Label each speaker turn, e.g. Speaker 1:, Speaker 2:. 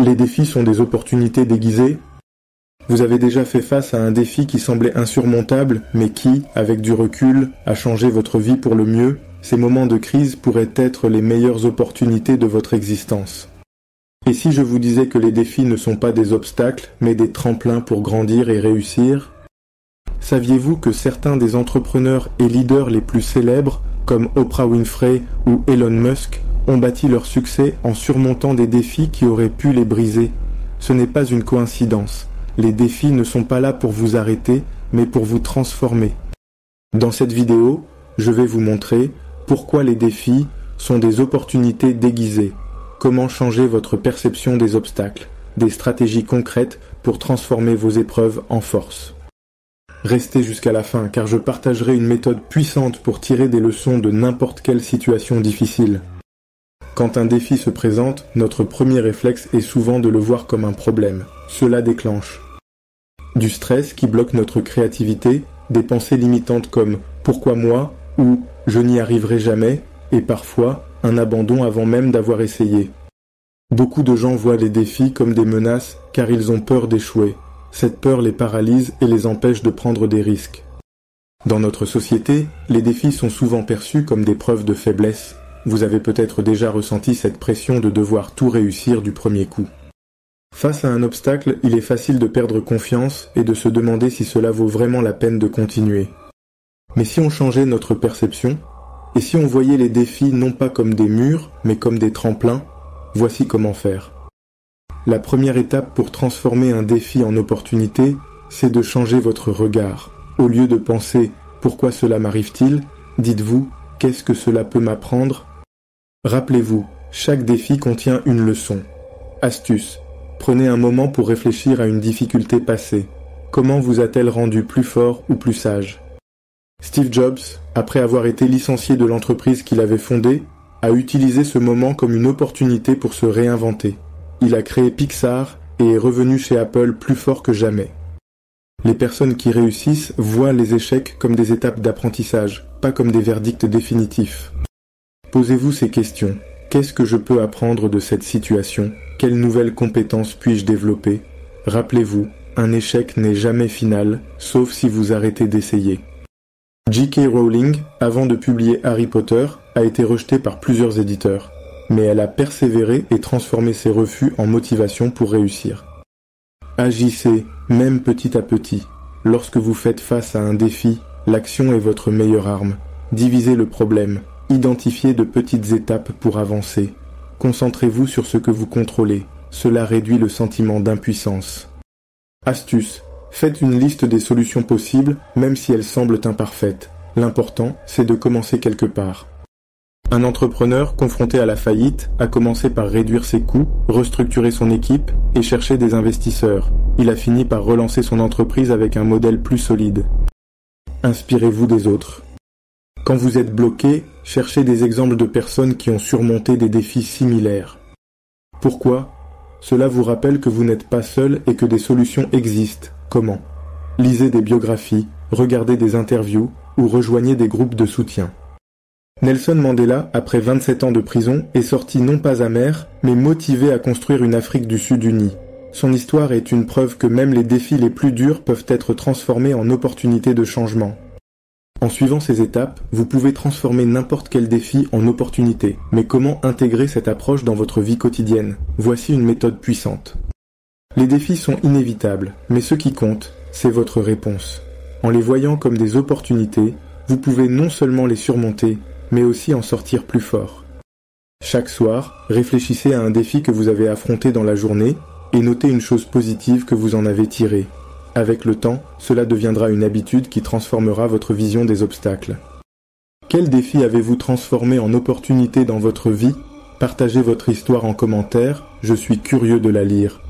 Speaker 1: Les défis sont des opportunités déguisées. Vous avez déjà fait face à un défi qui semblait insurmontable, mais qui, avec du recul, a changé votre vie pour le mieux. Ces moments de crise pourraient être les meilleures opportunités de votre existence. Et si je vous disais que les défis ne sont pas des obstacles, mais des tremplins pour grandir et réussir? Saviez-vous que certains des entrepreneurs et leaders les plus célèbres, comme Oprah Winfrey ou Elon Musk, ont bâti leur succès en surmontant des défis qui auraient pu les briser? Ce n'est pas une coïncidence. Les défis ne sont pas là pour vous arrêter, mais pour vous transformer. Dans cette vidéo, je vais vous montrer pourquoi les défis sont des opportunités déguisées, comment changer votre perception des obstacles, des stratégies concrètes pour transformer vos épreuves en force. Restez jusqu'à la fin car je partagerai une méthode puissante pour tirer des leçons de n'importe quelle situation difficile. Quand un défi se présente, notre premier réflexe est souvent de le voir comme un problème. Cela déclenche du stress qui bloque notre créativité, des pensées limitantes comme « pourquoi moi ?» ou « je n'y arriverai jamais » et parfois un abandon avant même d'avoir essayé. Beaucoup de gens voient les défis comme des menaces car ils ont peur d'échouer. Cette peur les paralyse et les empêche de prendre des risques. Dans notre société, les défis sont souvent perçus comme des preuves de faiblesse. Vous avez peut-être déjà ressenti cette pression de devoir tout réussir du premier coup. Face à un obstacle, il est facile de perdre confiance et de se demander si cela vaut vraiment la peine de continuer. Mais si on changeait notre perception, et si on voyait les défis non pas comme des murs, mais comme des tremplins, voici comment faire. La première étape pour transformer un défi en opportunité, c'est de changer votre regard. Au lieu de penser « pourquoi cela m'arrive-t-il ?», dites-vous « qu'est-ce que cela peut m'apprendre ?» Rappelez-vous, chaque défi contient une leçon. Astuce. Prenez un moment pour réfléchir à une difficulté passée. Comment vous a-t-elle rendu plus fort ou plus sage ? Steve Jobs, après avoir été licencié de l'entreprise qu'il avait fondée, a utilisé ce moment comme une opportunité pour se réinventer. Il a créé Pixar et est revenu chez Apple plus fort que jamais. Les personnes qui réussissent voient les échecs comme des étapes d'apprentissage, pas comme des verdicts définitifs. Posez-vous ces questions. Qu'est-ce que je peux apprendre de cette situation ? Quelles nouvelles compétences puis-je développer ? Rappelez-vous, un échec n'est jamais final, sauf si vous arrêtez d'essayer. J.K. Rowling, avant de publier Harry Potter, a été rejetée par plusieurs éditeurs. Mais elle a persévéré et transformé ses refus en motivation pour réussir. Agissez, même petit à petit. Lorsque vous faites face à un défi, l'action est votre meilleure arme. Divisez le problème, identifiez de petites étapes pour avancer. Concentrez-vous sur ce que vous contrôlez, cela réduit le sentiment d'impuissance. Astuce, faites une liste des solutions possibles, même si elles semblent imparfaites. L'important, c'est de commencer quelque part. Un entrepreneur confronté à la faillite a commencé par réduire ses coûts, restructurer son équipe et chercher des investisseurs. Il a fini par relancer son entreprise avec un modèle plus solide. Inspirez-vous des autres. Quand vous êtes bloqué, cherchez des exemples de personnes qui ont surmonté des défis similaires. Pourquoi ? Cela vous rappelle que vous n'êtes pas seul et que des solutions existent. Comment ? Lisez des biographies, regardez des interviews ou rejoignez des groupes de soutien. Nelson Mandela, après 27 ans de prison, est sorti non pas amer, mais motivé à construire une Afrique du Sud unie. Son histoire est une preuve que même les défis les plus durs peuvent être transformés en opportunités de changement. En suivant ces étapes, vous pouvez transformer n'importe quel défi en opportunité. Mais comment intégrer cette approche dans votre vie quotidienne ? Voici une méthode puissante. Les défis sont inévitables, mais ce qui compte, c'est votre réponse. En les voyant comme des opportunités, vous pouvez non seulement les surmonter, mais aussi en sortir plus fort. Chaque soir, réfléchissez à un défi que vous avez affronté dans la journée et notez une chose positive que vous en avez tirée. Avec le temps, cela deviendra une habitude qui transformera votre vision des obstacles. Quel défi avez-vous transformé en opportunité dans votre vie ? Partagez votre histoire en commentaire, je suis curieux de la lire.